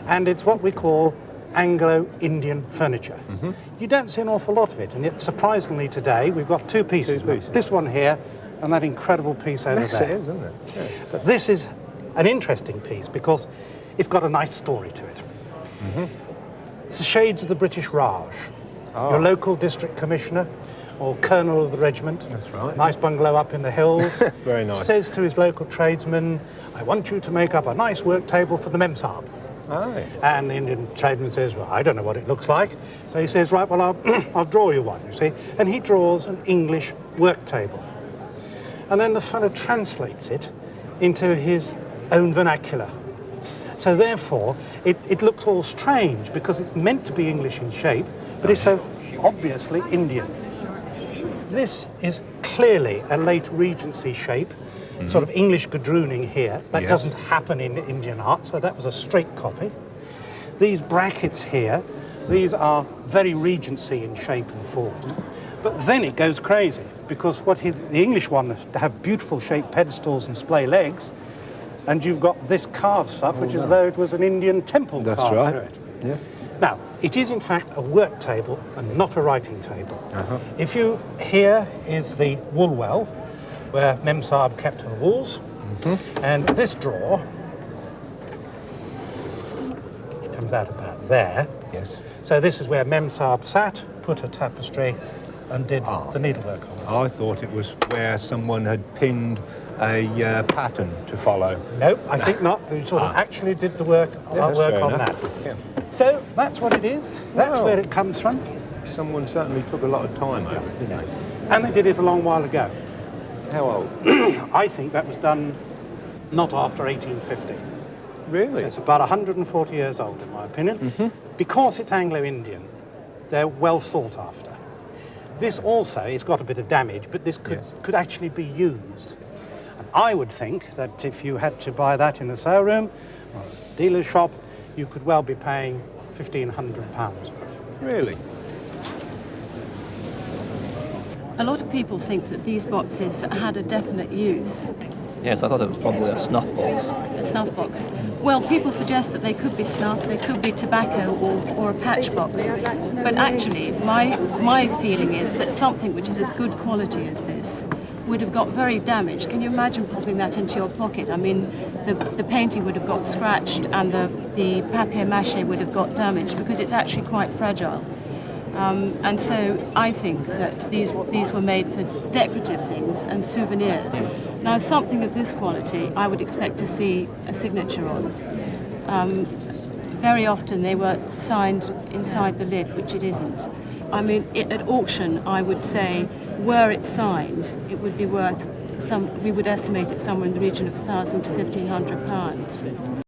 And it's what we call Anglo-Indian furniture. You don't see an awful lot of it, and yet surprisingly today we've got two pieces. This one here and that incredible piece over Yes, there. it is, isn't it? Yeah. But this is an interesting piece because it's got a nice story to it. It's the shades of the British Raj. Your local district commissioner or colonel of the regiment. That's right. Nice bungalow up in the hills. Very nice. Says to his local tradesman, I want you to make up a nice work table for the Memsahib. Aye. And the Indian tradesman says, well, I don't know what it looks like. So he says, right, well, I'll draw you one, you see. And he draws an English work table. And then the fellow translates it into his own vernacular. So therefore, it looks all strange because it's meant to be English in shape, but it's so obviously Indian. This is clearly a late Regency shape, sort of English gadrooning here. That doesn't happen in Indian art, so that was a straight copy. These brackets here, these are very Regency in shape and form. But then it goes crazy, because the English one have beautiful shaped pedestals and splay legs, and you've got this carved stuff, which is as though it was an Indian temple carved through it. Yeah. Now, it is in fact a work table and not a writing table. Here is the wool well, where Memsahib kept her wools, and this drawer comes out about there. Yes. So this is where Memsahib sat, put her tapestry, and did the needlework on it. I thought it was where someone had pinned a pattern to follow. Nope, I think not. They sort of actually did the work, That's work fair on enough. that. Yeah. So that's what it is. That's Wow. where it comes from. Someone certainly took a lot of time over it, didn't And they did it a long while ago. they? How old? I think that was done not after 1850. Really? So it's about 140 years old, in my opinion. Because it's Anglo-Indian, they're well sought after. This also, it's got a bit of damage, but this could actually be used. And I would think that if you had to buy that in a sale room or a dealer's shop, you could well be paying £1,500 for it. Really? A lot of people think that these boxes had a definite use, Yes, I thought it was probably a snuff box. a snuff box. Well, people suggest that they could be snuff, they could be tobacco or a patch box. But actually, my feeling is that something which is as good quality as this would have got very damaged. Can you imagine popping that into your pocket? I mean, the painting would have got scratched and the papier-mâché would have got damaged because it's actually quite fragile. And so I think that these were made for decorative things and souvenirs. Now, something of this quality, I would expect to see a signature on. Very often they were signed inside the lid, which it isn't. I mean, at auction, I would say, were it signed, it would be worth we would estimate it somewhere in the region of £1,000 to £1,500.